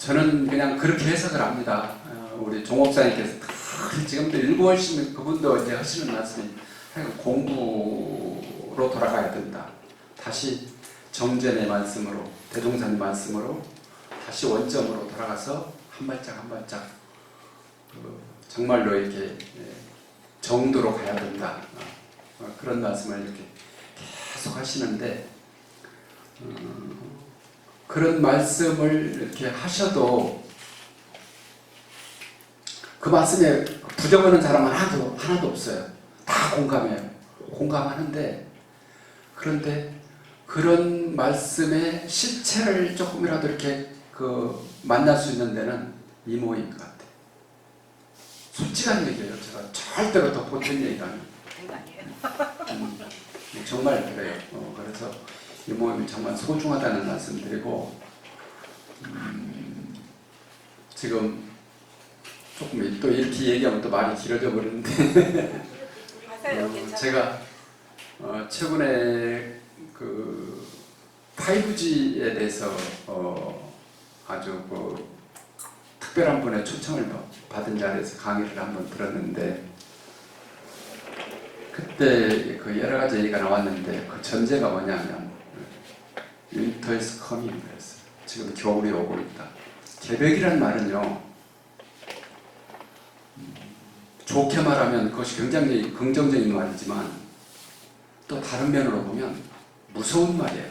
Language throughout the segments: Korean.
저는 그냥 그렇게 해석을 합니다. 우리 종업사님께서 지금도 7월씩 그분도 이제 하시는 말씀이 공부로 돌아가야 된다. 다시 정전의 말씀으로, 대종사님 말씀으로 다시 원점으로 돌아가서 한 발짝 한 발짝 정말로 이렇게 정도로 가야 된다. 그런 말씀을 이렇게 계속 하시는데 그런 말씀을 이렇게 하셔도 그 말씀에 부정하는 사람은 하나도 없어요. 다 공감해요. 공감하는데 그런데 그런 말씀의 실체를 조금이라도 이렇게 만날 수 있는 데는 이 모임인 것 같아요. 솔직한 얘기예요. 제가 절대로 더 보탠 얘기가 아니에요. 정말 그래요. 그래서 이 모임이 정말 소중하다는 말씀 드리고 지금 조금 또 이렇게 얘기하면 또 말이 길어져 버리는데 제가 최근에 그 5G에 대해서 아주 특별한 분의 초청을 받은 자리에서 강의를 한번 들었는데 그때 그 여러 가지 얘기가 나왔는데 그 전제가 뭐냐면 Winter is coming 그랬어요. 지금 겨울이 오고 있다. 개벽이란 말은요 좋게 말하면 그것이 굉장히 긍정적인 말이지만 또 다른 면으로 보면 무서운 말이에요.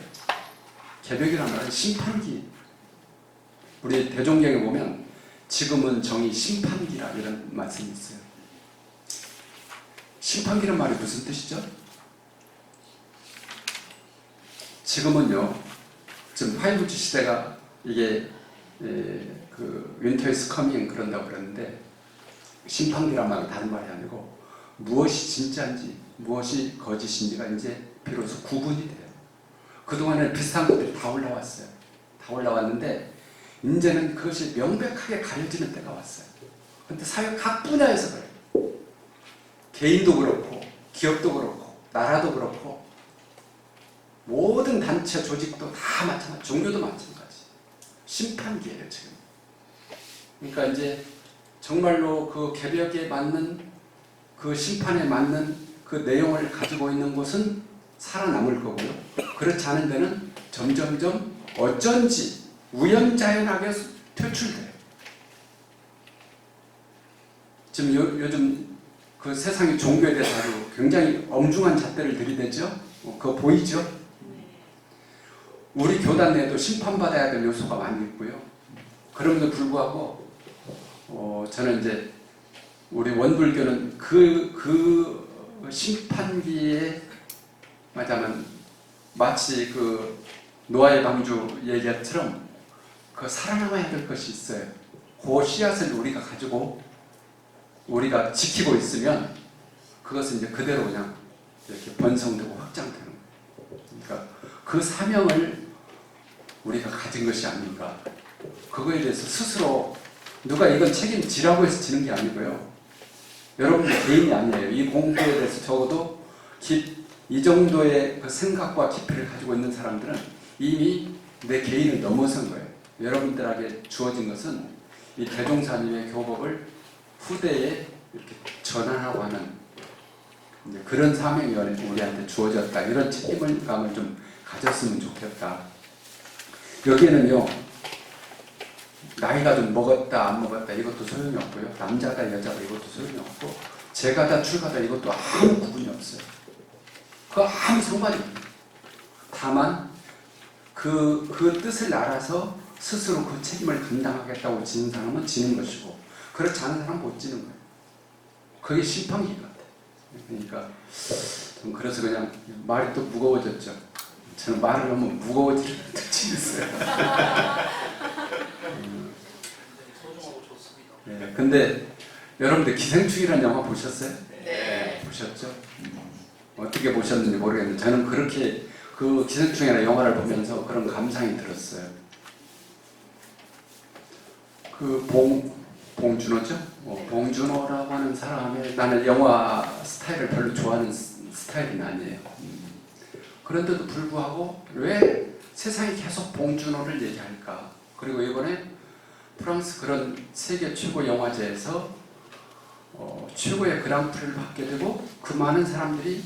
개벽이란 말은 심판기. 우리 대종경에 보면 지금은 정의 심판기라 이런 말씀이 있어요. 심판기란 말이 무슨 뜻이죠? 지금은요, 지금 5G 시대가 이게 그 Winter is coming 그런다고 그러는데 심판기란 말은 다른 말이 아니고 무엇이 진짜인지 무엇이 거짓인지가 이제 비로소 구분이 돼요. 그동안에 비슷한 것들이 다 올라왔어요. 다 올라왔는데 이제는 그것이 명백하게 가려지는 때가 왔어요. 그런데 사회 각 분야에서 그래요. 개인도 그렇고 기업도 그렇고 나라도 그렇고 모든 단체 조직도 다 마찬가지, 종교도 마찬가지. 심판기예요 지금. 그러니까 이제 정말로 그 개벽에 맞는 그 심판에 맞는 그 내용을 가지고 있는 곳은 살아남을 거고요. 그렇지 않은 데는 점점점 어쩐지 우연자연하게 퇴출돼요. 지금 요즘 그 세상의 종교에 대해서 아주 굉장히 엄중한 잣대를 들이대죠. 그거 보이죠? 우리 교단 내에도 심판받아야 될 요소가 많이 있고요. 그럼에도 불구하고 저는 이제 우리 원불교는 그 심판기에 말하자면 마치 그 노아의 방주 얘기처럼 그 살아남아야 될 것이 있어요. 그 씨앗을 우리가 가지고 우리가 지키고 있으면 그것은 이제 그대로 그냥 이렇게 번성되고 확장되는 거예요. 그러니까 그 사명을 우리가 가진 것이 아닌가. 그거에 대해서 스스로 누가 이건 책임지라고 해서 지는 게 아니고요. 여러분들 개인이 아니에요. 이 공부에 대해서 적어도 이 정도의 그 생각과 깊이를 가지고 있는 사람들은 이미 내 개인을 넘어선 거예요. 여러분들에게 주어진 것은 이 대종사님의 교법을 후대에 이렇게 전환하고 하는 그런 사명이 우리한테 주어졌다. 이런 책임감을 좀 가졌으면 좋겠다. 여기에는요, 나이가 좀 먹었다 안 먹었다 이것도 소용이 없고요. 남자다 여자다 이것도 소용이 없고 제가다 출가다 이것도 아무 구분이 없어요. 그거 아무 상관이 없어요. 다만 그 뜻을 알아서 스스로 그 책임을 감당하겠다고 지는 사람은 지는 것이고 그렇지 않은 사람은 못 지는 거예요. 그게 심판기 같아요. 그러니까 좀 그래서 그냥 말이 또 무거워졌죠. 저는 말을 하면 무거워지는 특징이 있어요. 네, 근데 여러분들 기생충이라는 영화 보셨어요? 네. 보셨죠? 어떻게 보셨는지 모르겠는데 저는 그렇게 그 기생충이라는 영화를 보면서 그런 감상이 들었어요. 그 봉준호죠? 봉준호라고 하는 사람의 나는 영화 스타일을 별로 좋아하는 스타일은 아니에요. 그런데도 불구하고 왜 세상이 계속 봉준호를 얘기할까? 그리고 이번에 프랑스 그런 세계 최고 영화제에서 최고의 그랑프리를 받게 되고 그 많은 사람들이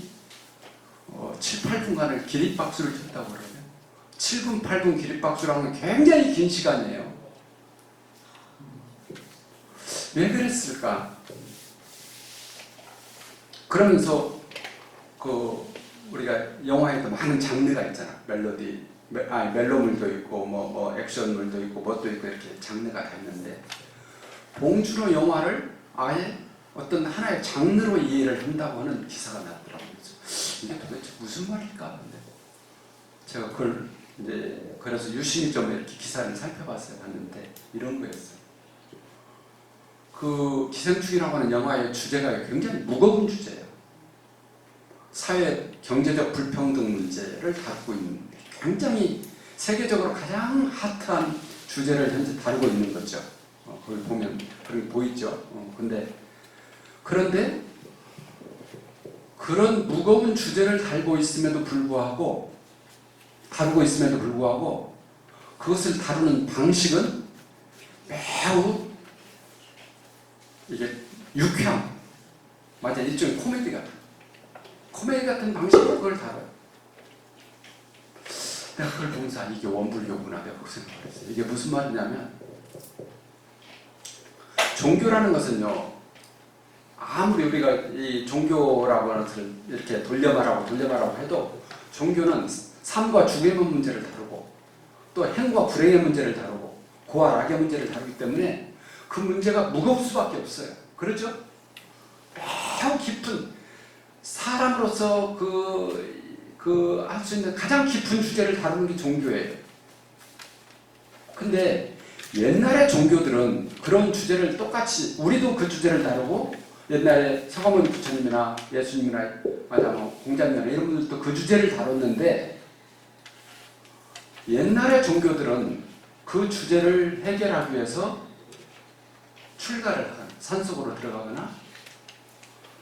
7, 8분간을 기립박수를 쳤다고 그러면 7분, 8분 기립박수라는 건 굉장히 긴 시간이에요. 왜 그랬을까? 그러면서 우리가 영화에도 많은 장르가 있잖아. 멜로물도 있고 뭐 액션물도 있고 뭣도 있고 이렇게 장르가 다 있는데 봉준호 영화를 아예 어떤 하나의 장르로 이해를 한다고 하는 기사가 나왔더라고요. 이게 도대체 무슨 말일까? 근데 제가 그걸 이제 그래서 유심히 좀 이렇게 기사를 살펴봤어요. 봤는데 이런 거였어요. 그 기생충이라고 하는 영화의 주제가 굉장히 무거운 주제예요. 사회 경제적 불평등 문제를 다루고 있는 굉장히 세계적으로 가장 핫한 주제를 현재 다루고 있는 거죠. 그걸 보면 그런 게 보이죠. 그런데 그런 무거운 주제를 다루고 있음에도 불구하고 그것을 다루는 방식은 매우 이게 유쾌함, 맞아, 일종의 코미디 같은 방식으로 그걸 다뤄요. 내가 그걸 보면서 이게 원불교구나 내가 그렇게 생각했어요. 이게 무슨 말이냐면 종교라는 것은요, 아무리 우리가 이 종교라고 하는 것을 이렇게 돌려 말하고 해도 종교는 삶과 죽음의 문제를 다루고 또 행과 불행의 문제를 다루고 고와 악의 문제를 다루기 때문에 그 문제가 무거울 수밖에 없어요. 그렇죠? 매우 깊은 사람으로서 할 수 있는 가장 깊은 주제를 다루는 게 종교예요. 근데 옛날의 종교들은 그런 주제를 똑같이 우리도 그 주제를 다루고 옛날에 서가모니 부처님이나 예수님이나 공자님이나 이런 분들도 그 주제를 다뤘는데 옛날의 종교들은 그 주제를 해결하기 위해서 출가를 하거나 산속으로 들어가거나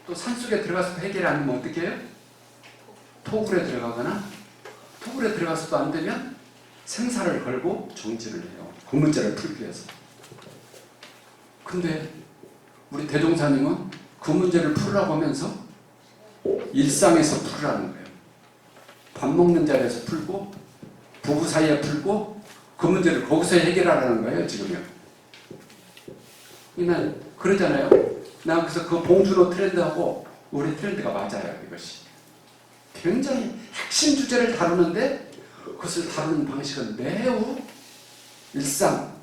또 산속에 들어가서 해결이 안 되면 어떻게 해요? 토굴에 들어가거나 토굴에 들어가서도 안 되면 생사를 걸고 정진을 해요. 그 문제를 풀기 위해서. 근데 우리 대종사님은 그 문제를 풀으라고 하면서 일상에서 풀으라는 거예요. 밥 먹는 자리에서 풀고 부부 사이에 풀고 그 문제를 거기서 해결하라는 거예요. 지금요. 난 그러잖아요. 난 그래서 그 봉준호 트렌드하고 우리 트렌드가 맞아요. 이것이 굉장히 핵심 주제를 다루는데 그것을 다루는 방식은 매우 일상,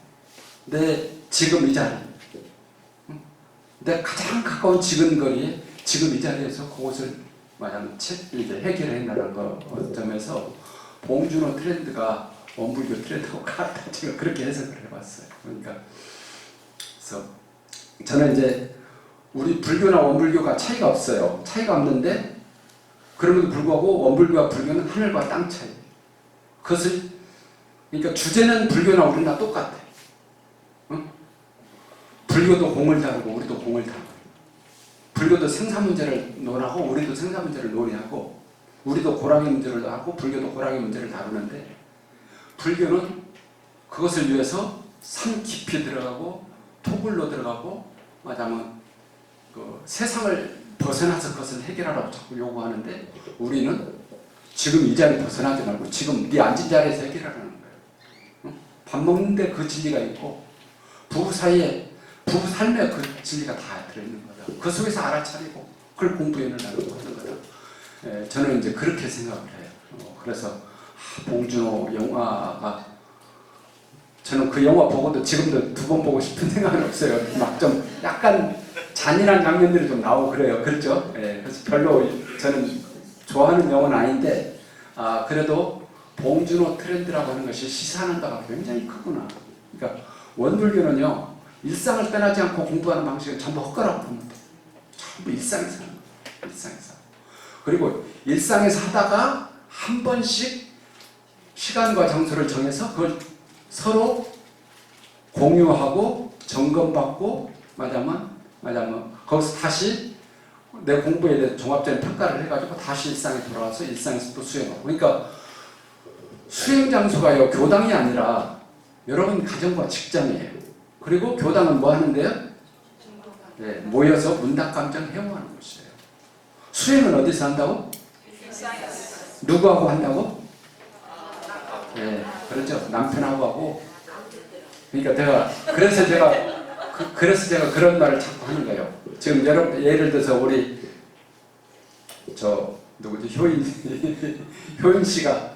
내 지금 이 자리, 내 가장 가까운 지금 거리에 지금 이 자리에서 그것을 말하면 이제 해결해 나가는 점에서 봉준호 트렌드가 원불교 트렌드하고 같다. 제가 그렇게 해석을 해봤어요. 그러니까 그래서 저는 이제 우리 불교나 원불교가 차이가 없어요. 차이가 없는데 그럼에도 불구하고 원불교와 불교는 하늘과 땅 차이. 그러니까 주제는 불교나 우리나 똑같아. 응? 불교도 공을 다루고 우리도 공을 다루고 불교도 생사 문제를 논하고 우리도 생사 문제를 논의하고 우리도 고랑의 문제를 하고 불교도 고랑의 문제를 다루는데 불교는 그것을 위해서 산 깊이 들어가고 토굴로 들어가고 말하자면 그 세상을 벗어나서 그것을 해결하라고 자꾸 요구하는데 우리는 지금 이 자리 벗어나지 말고 지금 네 앉은 자리에서 해결하라는 거예요. 응? 밥 먹는데 그 진리가 있고 부부 사이에 부부 삶에 그 진리가 다 들어있는 거다. 그 속에서 알아차리고 그걸 공부해내는 거다. 저는 이제 그렇게 생각을 해요. 그래서 봉준호 영화가 저는 그 영화 보고도 지금도 두 번 보고 싶은 생각은 없어요. 막 좀 약간 잔인한 장면들이 좀 나오고 그래요. 그렇죠? 그래서 별로 저는 좋아하는 영화는 아닌데 그래도 봉준호 트렌드라고 하는 것이 시사하는 바가 굉장히 크구나. 그러니까 원불교는요. 일상을 떠나지 않고 공부하는 방식은 전부 헛가라고 봅니다. 전부 일상에서 하는 거예요. 일상에서. 그리고 일상에서 하다가 한 번씩 시간과 장소를 정해서 그걸 서로 공유하고 점검받고 말하자면 거기서 다시 내 공부에 대해 종합적인 평가를 해가지고 다시 일상에 돌아와서 일상에서 또 수행하고. 그러니까 수행 장소가요 교당이 아니라 여러분 가정과 직장이에요. 그리고 교당은 뭐 하는데요? 네, 모여서 문답감정 회원하는 곳이에요. 수행은 어디서 한다고? 누구하고 한다고? 네, 그렇죠. 남편하고 하고. 그러니까 그래서 제가 그런 말을 자꾸 하는 거예요. 지금 여러분 예를 들어서 우리 누구지 효인 씨가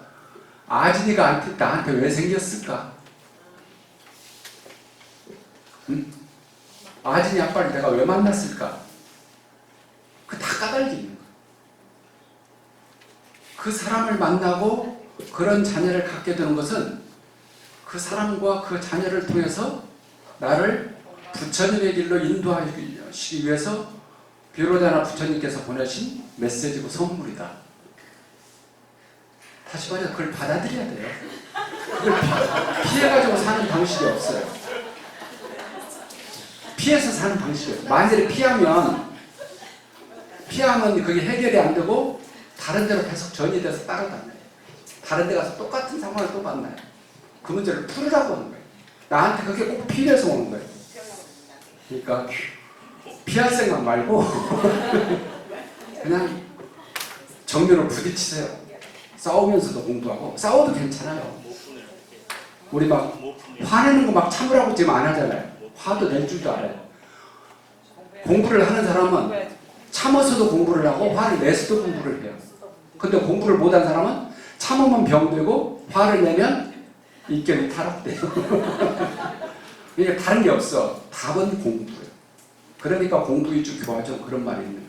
아진이가 나한테 왜 생겼을까? 응? 아진이 아빠를 내가 왜 만났을까? 그 다 까닭이 있는 거예요. 그 사람을 만나고 그런 자녀를 갖게 되는 것은 그 사람과 그 자녀를 통해서 나를 부처님의 길로 인도하시기 위해서 비로자나 부처님께서 보내신 메시지고 선물이다. 다시 말해서 그걸 받아들여야 돼요. 그걸 피해가지고 사는 방식이 없어요. 피해서 사는 방식이 없어요. 만일에 피하면 그게 해결이 안 되고 다른 데로 계속 전이 돼서 따라다녀요. 다른 데 가서 똑같은 상황을 또 만나요. 그 문제를 풀으라고 하는 거예요. 나한테 그게 꼭 필요해서 오는 거예요. 그러니까 피할 생각 말고 그냥 정면으로 부딪히세요. 싸우면서도 공부하고. 싸워도 괜찮아요. 우리 막 화내는 거 막 참으라고 지금 안 하잖아요. 화도 낼 줄도 알아요. 공부를 하는 사람은 참아서도 공부를 하고 화를 내서도 공부를 해요. 근데 공부를 못한 사람은 참으면 병되고 화를 내면 인격이 타락돼요. 그러니까 다른 게 없어. 답은 공부예요. 그러니까 공부 위주 교화죠. 그런 말이 있는 거예요.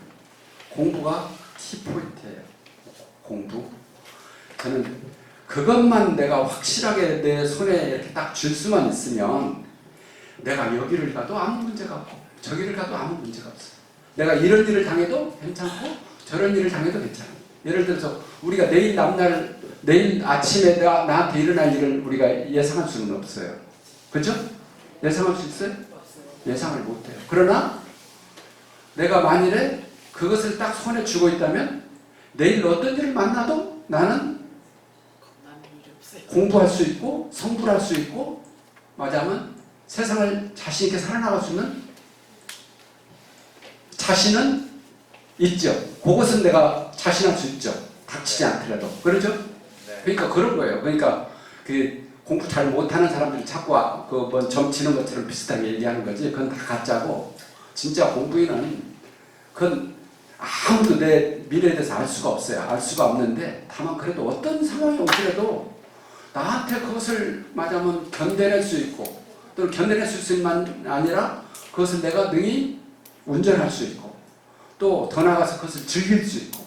공부가 키포인트예요. 공부. 저는 그것만 내가 확실하게 내 손에 이렇게 딱 줄 수만 있으면 내가 여기를 가도 아무 문제가 없고 저기를 가도 아무 문제가 없어요. 내가 이런 일을 당해도 괜찮고 저런 일을 당해도 괜찮아요. 예를 들어서 우리가 내일 아침에 나한테 일어날 일을 우리가 예상할 수는 없어요. 그렇죠? 예상할 수 있어요? 예상을 못해요. 그러나 내가 만일에 그것을 딱 손에 쥐고 있다면 내일 어떤 일을 만나도 나는 공부할 수 있고 성불할 수 있고 말하자면 세상을 자신 있게 살아나갈 수 있는 자신은 있죠. 그것은 내가 자신할 수 있죠. 닥치지 않더라도. 그렇죠? 그러니까 그런 거예요. 그러니까 그 공부 잘 못하는 사람들이 자꾸 그뭐 점치는 것처럼 비슷하게 얘기하는 거지. 그건 다 가짜고 진짜 공부인은 그건 아무도 내 미래에 대해서 알 수가 없어요. 알 수가 없는데 다만 그래도 어떤 상황이 오더라도 나한테 그것을 말하자면 견뎌낼 수 있고 또는 견뎌낼 수 있을 뿐만 아니라 그것을 내가 능히 운전할 수 있고 또 더 나아가서 그것을 즐길 수 있고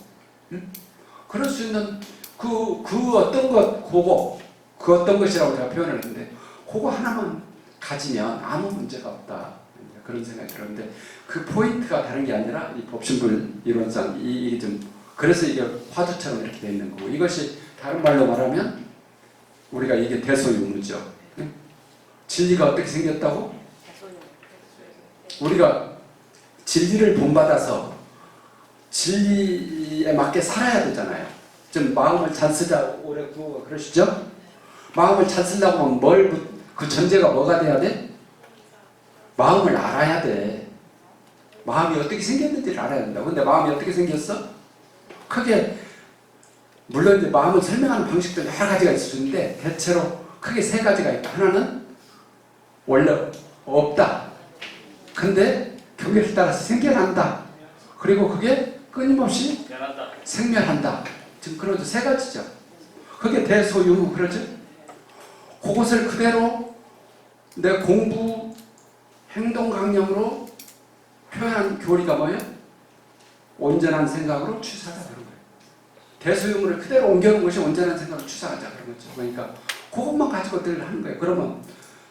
그럴 수 있는 그 어떤 그 어떤 것이라고 제가 표현을 했는데 그거 하나만 가지면 아무 문제가 없다. 그런 생각이 들었는데 그 포인트가 다른 게 아니라 이 법신불 이론상 이게 좀 그래서 이게 화두처럼 이렇게 돼 있는 거고 이것이 다른 말로 말하면 우리가 이게 대소유무죠. 진리가 어떻게 생겼다고? 우리가 진리를 본받아서 진리에 맞게 살아야 되잖아요. 좀 마음을 잘 쓰자 오래 구호가 그러시죠? 마음을 잘 쓰려고 하면 그 전제가 뭐가 돼야 돼? 마음을 알아야 돼. 마음이 어떻게 생겼는지를 알아야 된다. 근데 마음이 어떻게 생겼어? 크게 물론 이제 마음을 설명하는 방식도 여러 가지가 있을 수 있는데 대체로 크게 세 가지가 있다. 하나는 원래 없다. 근데 경계를 따라서 생겨난다. 그리고 그게 끊임없이 생멸한다. 지금 그런 세 가지죠. 그게 대소유무 그러죠. 그것을 그대로 내 공부 행동 강령으로 표현한 교리가 뭐예요? 온전한 생각으로 취사하자 그런 거예요. 대소유무를 그대로 옮겨놓은 것이 온전한 생각으로 취사하자 그런 거죠. 그러니까 그것만 가지고 늘 하는 거예요. 그러면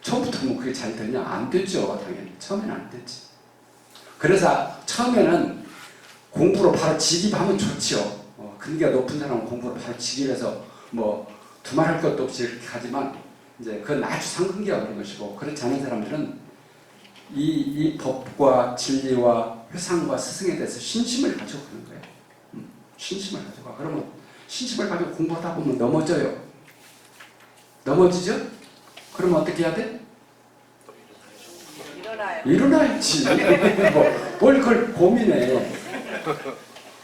처음부터 뭐 그게 잘 되냐? 안 되죠. 당연히. 처음에는 안 되지. 그래서 처음에는 공부로 바로 직입하면 좋죠. 근기가 높은 사람은 공부로 바로 직입해서 뭐 두말할 것도 없이 이렇게 가지만 이제 그건 아주 상근기가 그런 것이고 그렇지 않은 사람들은 이 법과 진리와 회상과 스승에 대해서 신심을 가지고 가는 거예요. 신심을 가지고 가. 그러면 신심을 가지고 공부하다 보면 넘어져요. 넘어지죠? 그러면 어떻게 해야 돼? 일어나야지. 뭘 그걸 고민해.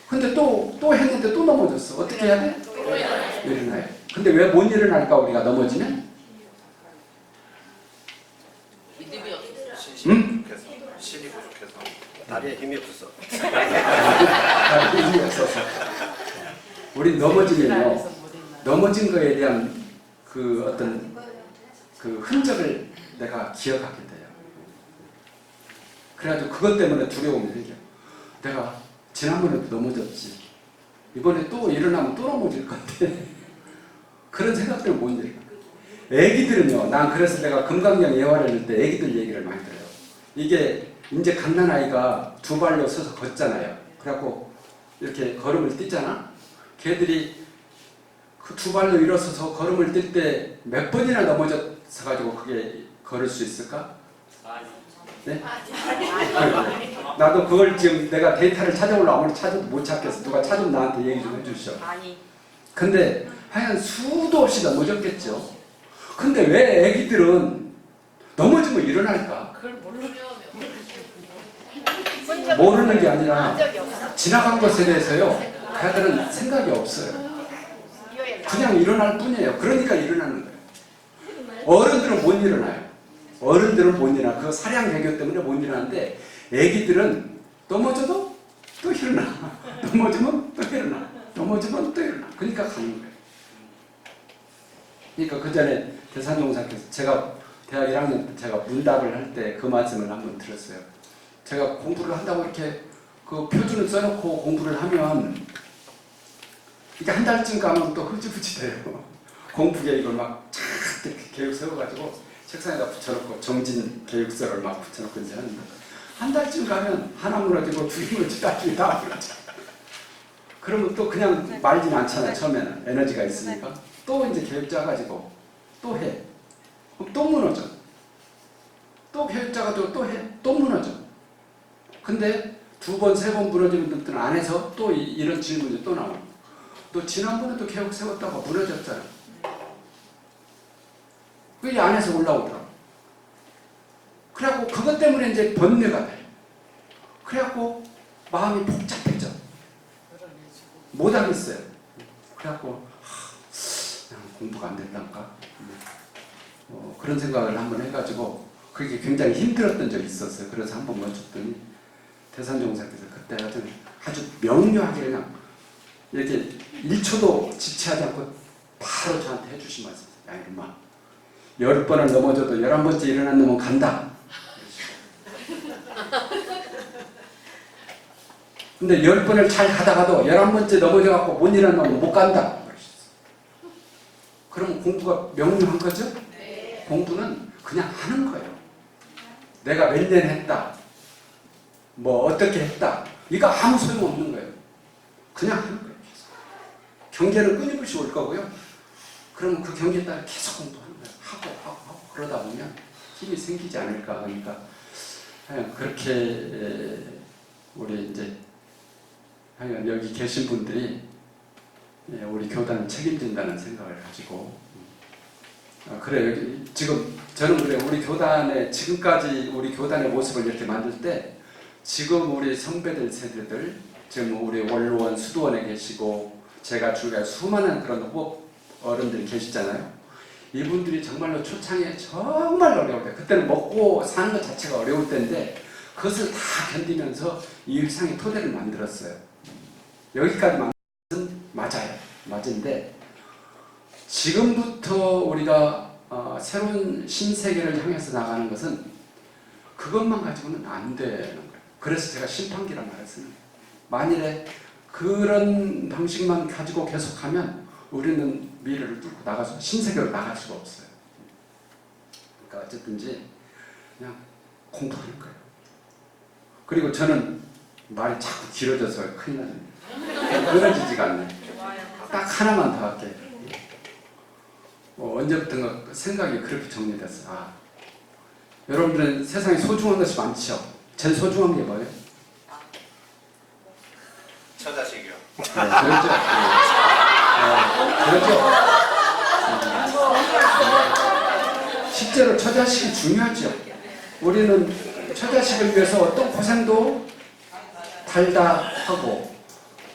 근데 또 했는데 또 넘어졌어. 어떻게 해야 돼? 일어나요. 근데 왜 못 일어날까 우리가 넘어지면? 믿음이 없어서. 응? 신이 부족해서 다리에 힘이 없어서. 다리에 힘이 없어서. 우리 넘어지면요. 넘어진 거에 대한 그 어떤 그 흔적을 내가 기억하게 돼요. 그래가지고 그것 때문에 두려움이 생겨. 내가 지난번에도 넘어졌지. 이번에 또 일어나면 또 넘어질 건데. 그런 생각 때문에 못 일어나. 애기들은요. 난 그래서 내가 금강경 예화를 읽을 때 애기들 얘기를 많이 들어요. 이게 이제 갓난아이가 두 발로 서서 걷잖아요. 그래갖고 이렇게 걸음을 뛰잖아. 걔들이 그 두 발로 일어서서 걸음을 뛸 때 몇 번이나 넘어져서 가지고 그게 걸을 수 있을까? 네? 나도 그걸 지금 내가 데이터를 찾아보려고 아무리 찾아도 못 찾겠어. 누가 찾으면 나한테 얘기 좀 해주시오. 근데 하여간 수도 없이 넘어졌겠죠. 근데 왜 애기들은 넘어지면 일어날까? 모르는 게 아니라 지나간 것에 대해서요. 걔들은 생각이 없어요. 그냥 일어날 뿐이에요. 그러니까 일어나는 거예요. 어른들은 못 일어나요. 어른들은 못 일어나. 그 사량개교 때문에 못 일어나는데 애기들은 넘어져도 또 일어나. 넘어지면 또 일어나. 넘어지면 또 일어나. 그러니까 가는 거예요. 그러니까 그 전에 대산종사께서 제가 대학 1학년 때 제가 문답을 할 때 그 말씀을 한번 들었어요. 제가 공부를 한다고 이렇게 그 표준을 써놓고 공부를 하면 이게 한 달쯤 가면 또 흐지부지 돼요. 공부에 이걸 막 쫙 이렇게 계획 세워가지고 책상에다 붙여놓고 정진 계획서를 막 붙여놓고 이제 하는데 한 달쯤 가면 하나 무너지고 두 개 무너지고 나중에 다 무너져. 그러면 또 그냥 말진 않잖아요. 처음에는 에너지가 있으니까 또 이제 계획 짜가지고 또 해. 그럼 또 무너져. 또 계획 짜가지고 또 해. 또 무너져. 근데 두 번, 세 번 무너지는 분들은 안에서 또 이런 질문이 또 나와요. 너 지난번에도 계획 세웠다가 무너졌잖아. 그게 안에서 올라오더라. 그래갖고 그것 때문에 이제 번뇌가 돼. 그래갖고 마음이 복잡해져. 못하겠어요. 그래갖고 그냥 공부가 안 된다니까. 그런 생각을 한번 해가지고 그게 굉장히 힘들었던 적이 있었어요. 그래서 한번 멈췄더니 대산종사께서 그때 아주 명료하게 그냥 이렇게 1초도 지체하지 않고 바로 저한테 해주신 말씀. 야 이놈아 10번을 넘어져도 11번째 일어난 놈은 간다. 근데 10번을 잘 가다가도 11번째 넘어져갖고 못 일어난 놈은 못 간다. 그럼 공부가 명료한 거죠? 네. 공부는 그냥 하는 거예요. 내가 몇 년 했다. 뭐 어떻게 했다. 이거 아무 소용없는 거예요. 그냥 하는 거예요. 경계는 끊임없이 올 거고요. 그러면 그 경계에 따라 계속 공부하는 거예요. 하고 그러다 보면 힘이 생기지 않을까. 그러니까 그렇게 우리 이제 여기 계신 분들이 우리 교단을 책임진다는 생각을 가지고 그래 여기 지금 저는 그래 우리 교단의 지금까지 우리 교단의 모습을 이렇게 만들 때 지금 우리 선배들 세대들 지금 우리 원로원 수도원에 계시고 제가 주위에 수많은 그런 후보 어른들이 계시잖아요. 이분들이 정말로 초창에 정말 어려울 때 그때는 먹고 사는 것 자체가 어려울 때인데 그것을 다 견디면서 이 일상의 토대를 만들었어요. 여기까지 만든 것은 맞아요. 맞은데 지금부터 우리가 새로운 신세계를 향해서 나가는 것은 그것만 가지고는 안 되는 거예요. 그래서 제가 심판기란 말을 쓰는 거예요. 만일에 그런 방식만 가지고 계속하면 우리는 미래를 뚫고 나가서 신세계로 나갈 수가 없어요. 그러니까 어쨌든지 그냥 공부하는 거예요. 그리고 저는 말이 자꾸 길어져서 큰일 나요. 끊어지지가 않네. 딱 하나만 더 할게. 언제부턴가 생각이 그렇게 정리됐어. 여러분들은 세상에 소중한 것이 많죠. 제일 소중한 게 뭐예요? 처자식이요. 그렇죠. 그렇죠. 실제로 처자식이 중요하죠. 우리는 처자식을 위해서 어떤 고생도 달다 하고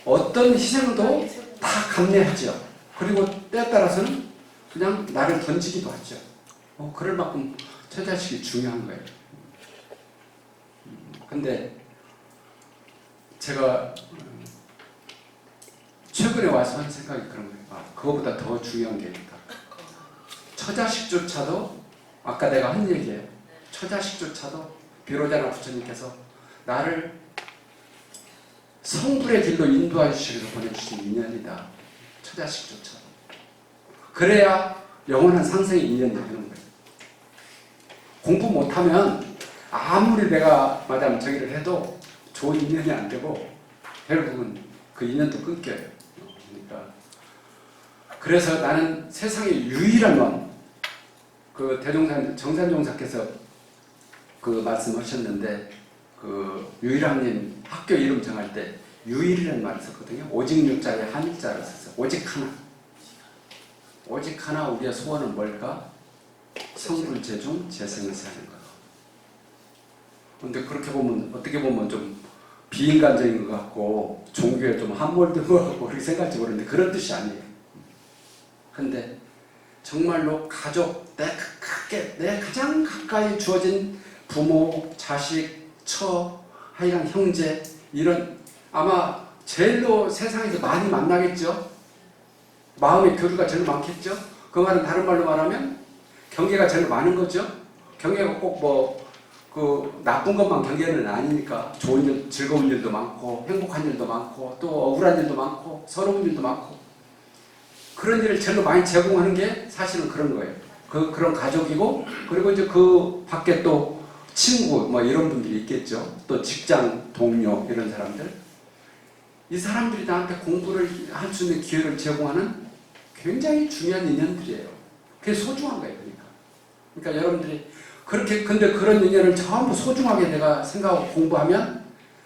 어떤 희생도 다 감내하죠. 그리고 때에 따라서는 그냥 나를 던지기도 하죠. 그럴 만큼 처자식이 중요한 거예요. 근데 제가 최근에 와서 한 생각이 그런 거예요. 그거보다 더 중요한 게 있다. 처자식조차도 아까 내가 한 얘기예요. 처자식조차도 비로자나 부처님께서 나를 성불의 길로 인도해 주시기 위해서 보내주신 인연이다. 처자식조차도. 그래야 영원한 상생의 인연이 되는 거예요. 공부 못하면 아무리 내가 마담 저기를 해도 좋은 인연이 안 되고 결국은 그 인연도 끊겨요. 그러니까 그래서 나는 세상의 유일한 원, 그 정산종사께서 그 말씀하셨는데 그 유일왕님 학교 이름 정할 때 유일이라는 말을 썼거든요. 오직 유자에 한자를 썼어요. 오직 하나. 오직 하나 우리의 소원은 뭘까? 성불재중 재생을 사는 거다. 그런데 그렇게 보면 어떻게 보면 좀 비인간적인 것 같고 종교에 좀 함몰된 것 같고 그렇게 생각할지 모르는데 그런 뜻이 아니에요. 근데 정말로 가족, 내 가장 가까이 주어진 부모, 자식, 처, 하여간 형제 이런 아마 제일로 세상에서 많이 만나겠죠. 마음의 교류가 제일 많겠죠. 그 말은 다른 말로 말하면 경계가 제일 많은 거죠. 경계가 꼭 그 나쁜 것만 경계는 아니니까 좋은 일, 즐거운 일도 많고 행복한 일도 많고 또 억울한 일도 많고 서러운 일도 많고 그런 일을 제일 많이 제공하는 게 사실은 그런 거예요. 그런 가족이고 그리고 이제 그 밖에 또 친구 뭐 이런 분들이 있겠죠. 또 직장 동료 이런 사람들. 이 사람들이 나한테 공부를 할 수 있는 기회를 제공하는 굉장히 중요한 인연들이에요. 그게 소중한 거예요. 그러니까 여러분들이 그렇게 근데 그런 인연을 전부 소중하게 내가 생각하고 공부하면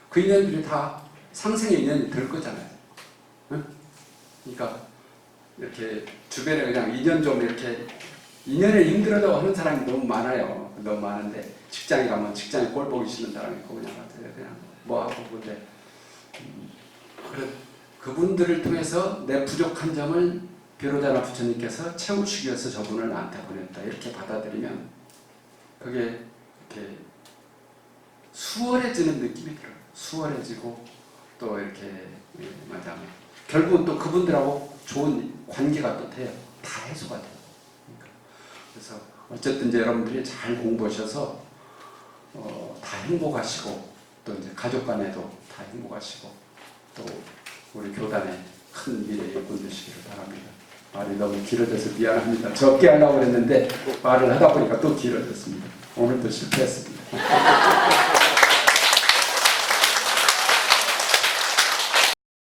그 인연들이 다 상생의 인연이 될 거잖아요. 응? 그러니까 이렇게 주변에 그냥 인연 좀 이렇게 인연에 힘들어도 하는 사람이 너무 많아요. 너무 많은데 직장에 가면 직장에 꼴 보기 싫은 사람이 있고 그냥 뭐하고 근데 그분들을 통해서 내 부족한 점을 비로자나 부처님께서 채우시기 위해서 저분을 나한테 보냈다. 이렇게 받아들이면 그게 이렇게 수월해지는 느낌이 들어요. 수월해지고 또 이렇게 맞아. 결국은 또 그분들하고 좋은 관계가 또 돼요. 다 해소가 돼요. 그러니까 그래서 어쨌든 이제 여러분들이 잘 공부하셔서 다 행복하시고 또 이제 가족 간에도 다 행복하시고 또 우리 교단에 큰 미래의 일꾼 되시기를 바랍니다. 말이 너무 길어져서 미안합니다. 적게 하려고 했는데 말을 하다 보니까 또 길어졌습니다. 오늘도 실패했습니다.